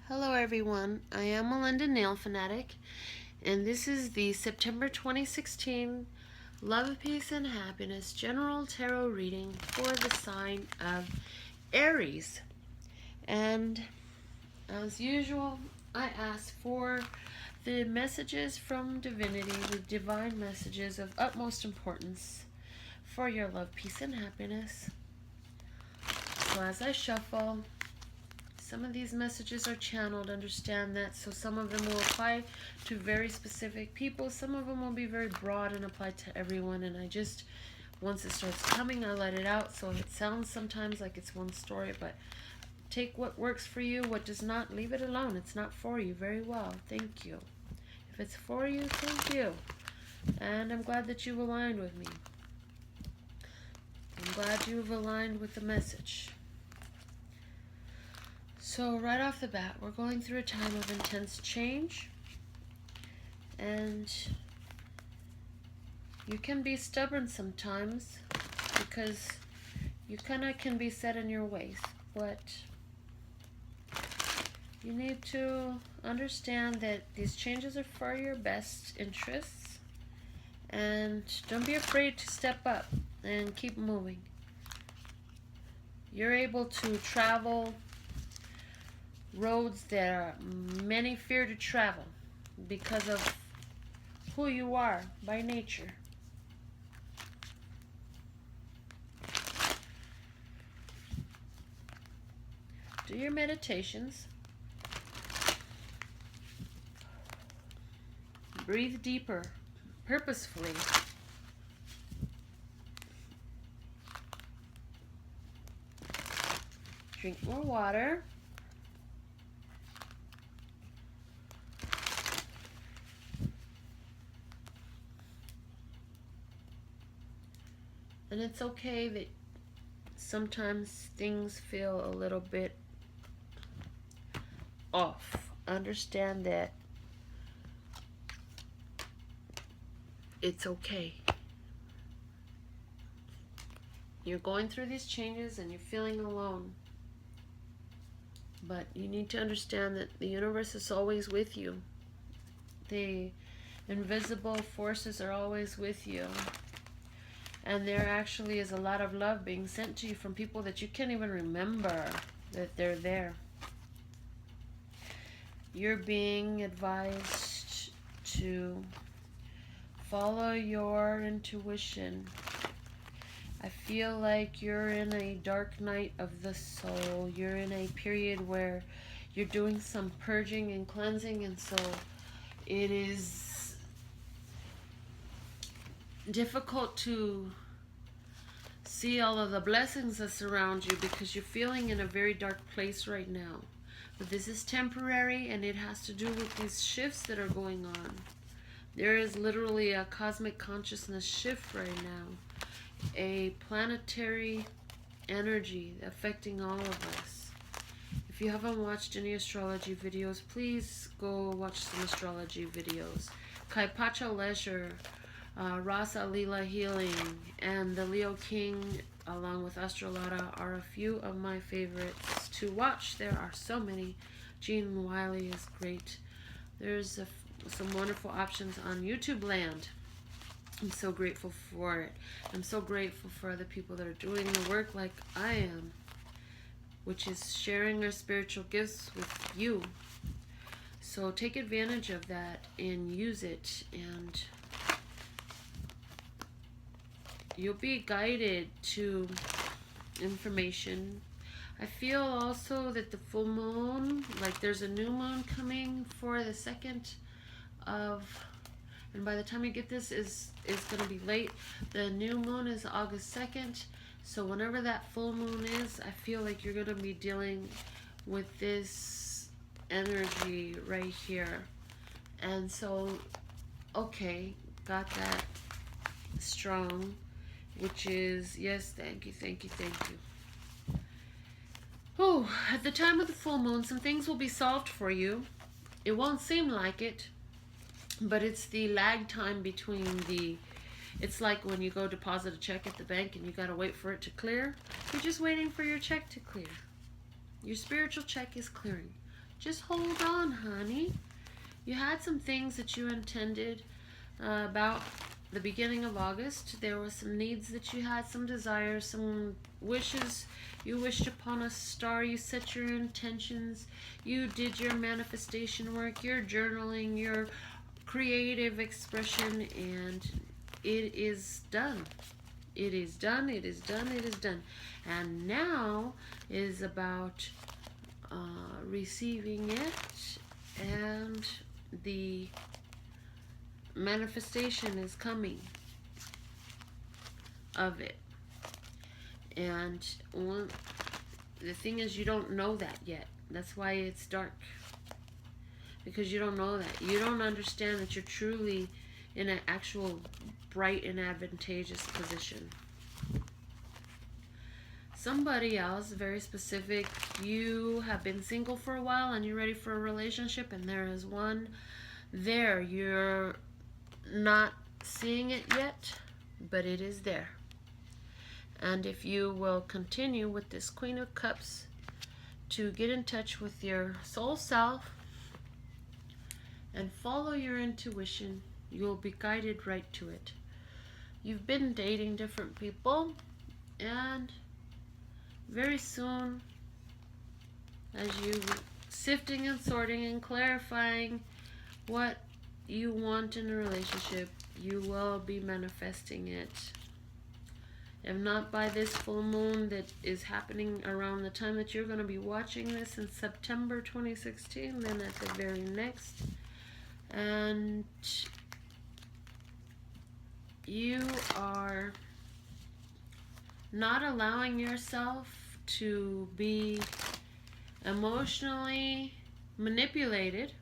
Hello everyone, I am Melinda Nail Fanatic, and this is the September 2016 Love, Peace, and Happiness General Tarot Reading for the sign of Aries. And as usual, I ask for the messages from Divinity, the divine messages of utmost importance for your love, peace, and happiness. So as I shuffle, some of these messages are channeled, understand that. So some of them will apply to very specific people. Some of them will be very broad and apply to everyone. And I just, once it starts coming, I let it out. So it sounds sometimes like it's one story, but take what works for you. What does not, leave it alone. It's not for you. Very well. Thank you. If it's for you, thank you. And I'm glad that you aligned with me. I'm glad you've aligned with the message. So right off the bat, we're going through a time of intense change, and you can be stubborn sometimes because you kind of can be set in your ways, but you need to understand that these changes are for your best interests, and don't be afraid to step up and keep moving. You're able to travel roads that many fear to travel because of who you are by nature. Do your meditations. Breathe deeper, purposefully. Drink more water. And it's okay that sometimes things feel a little bit off. Understand that it's okay. You're going through these changes and you're feeling alone. But you need to understand that the universe is always with you. The invisible forces are always with you. And there actually is a lot of love being sent to you from people that you can't even remember that they're there. You're being advised to follow your intuition. I feel like you're in a dark night of the soul. You're in a period where you're doing some purging and cleansing, and so it is difficult to see all of the blessings that surround you because you're feeling in a very dark place right now. But this is temporary, and it has to do with these shifts that are going on. There is literally a cosmic consciousness shift right now, a planetary energy affecting all of us. If you haven't watched any astrology videos, please go watch some astrology videos. Kaipacha Leisure, Rasa Lila Healing, and the Leo King, along with Astrolata, are a few of my favorites to watch. There are so many. Gene Wiley is great. There's some wonderful options on YouTube land. I'm so grateful for it. I'm so grateful for other people that are doing the work like I am, which is sharing our spiritual gifts with you. So take advantage of that and use it, and you'll be guided to information. I feel also that the full moon, like there's a new moon coming for the 2nd of, and by the time you get this is going to be late. The new moon is August 2nd. So whenever that full moon is, I feel like you're going to be dealing with this energy right here. And so, okay, got that strong, which is, yes, thank you, thank you, thank you. Oh, at the time of the full moon, some things will be solved for you. It won't seem like it, but it's the lag time between it's like when you go deposit a check at the bank and you gotta wait for it to clear. You're just waiting for your check to clear. Your spiritual check is clearing. Just hold on, honey. You had some things that you intended about the beginning of August. There were some needs that you had, some desires, some wishes. You wished upon a star. You set your intentions. You did your manifestation work, your journaling, your creative expression, and it is done. It is done. It is done. It is done. And now is about receiving it, and the manifestation is coming of it. And the thing is, you don't know that yet. That's why it's dark, because you don't know that. You don't understand that you're truly in an actual bright and advantageous position. Somebody else, very specific, you have been single for a while and you're ready for a relationship, and there is one there. You're not seeing it yet, but it is there. And if you will continue with this Queen of Cups to get in touch with your soul self and follow your intuition, you'll be guided right to it. You've been dating different people, and very soon, as you sifting and sorting and clarifying what you want in a relationship, you will be manifesting it. If not by this full moon that is happening around the time that you're going to be watching this in September 2016, then at the very next. And you are not allowing yourself to be emotionally manipulated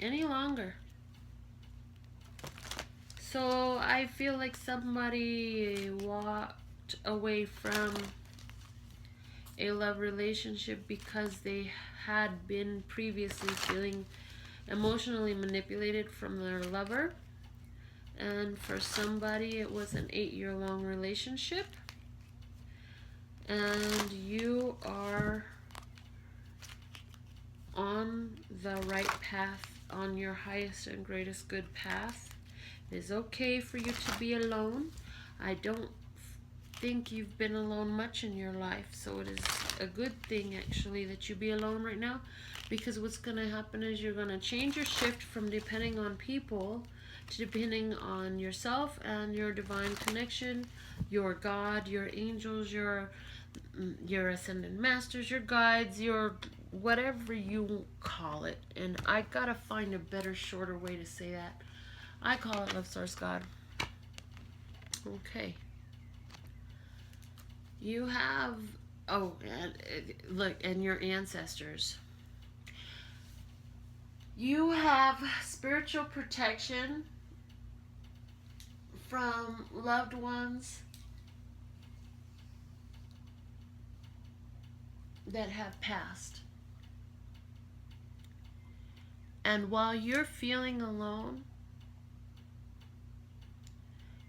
any longer. So I feel like somebody walked away from a love relationship because they had been previously feeling emotionally manipulated from their lover. And for somebody, it was an 8-year-long relationship. And you are on the right path, on your highest and greatest good path. It is okay for you to be alone. I don't think you've been alone much in your life, so it is a good thing actually that you be alone right now, because what's going to happen is you're going to change your shift from depending on people to depending on yourself and your divine connection, your God, your angels, your ascended masters, your guides, your whatever you call it. And I gotta find a better, shorter way to say that. I call it Love Source God. Okay. You have, oh, and look, and your ancestors. You have spiritual protection from loved ones that have passed. And while you're feeling alone,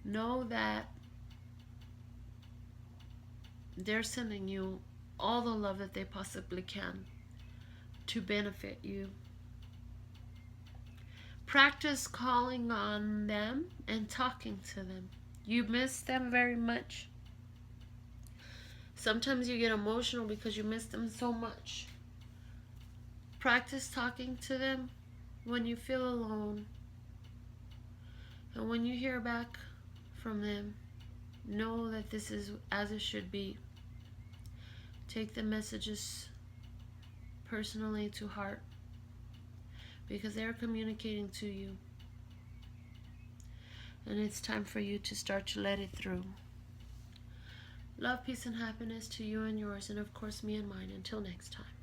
know that they're sending you all the love that they possibly can to benefit you. Practice calling on them and talking to them. You miss them very much. Sometimes you get emotional because you miss them so much. Practice talking to them when you feel alone. And when you hear back from them, know that this is as it should be. Take the messages personally to heart, because they're communicating to you. And it's time for you to start to let it through. Love, peace, and happiness to you and yours, and of course me and mine. Until next time.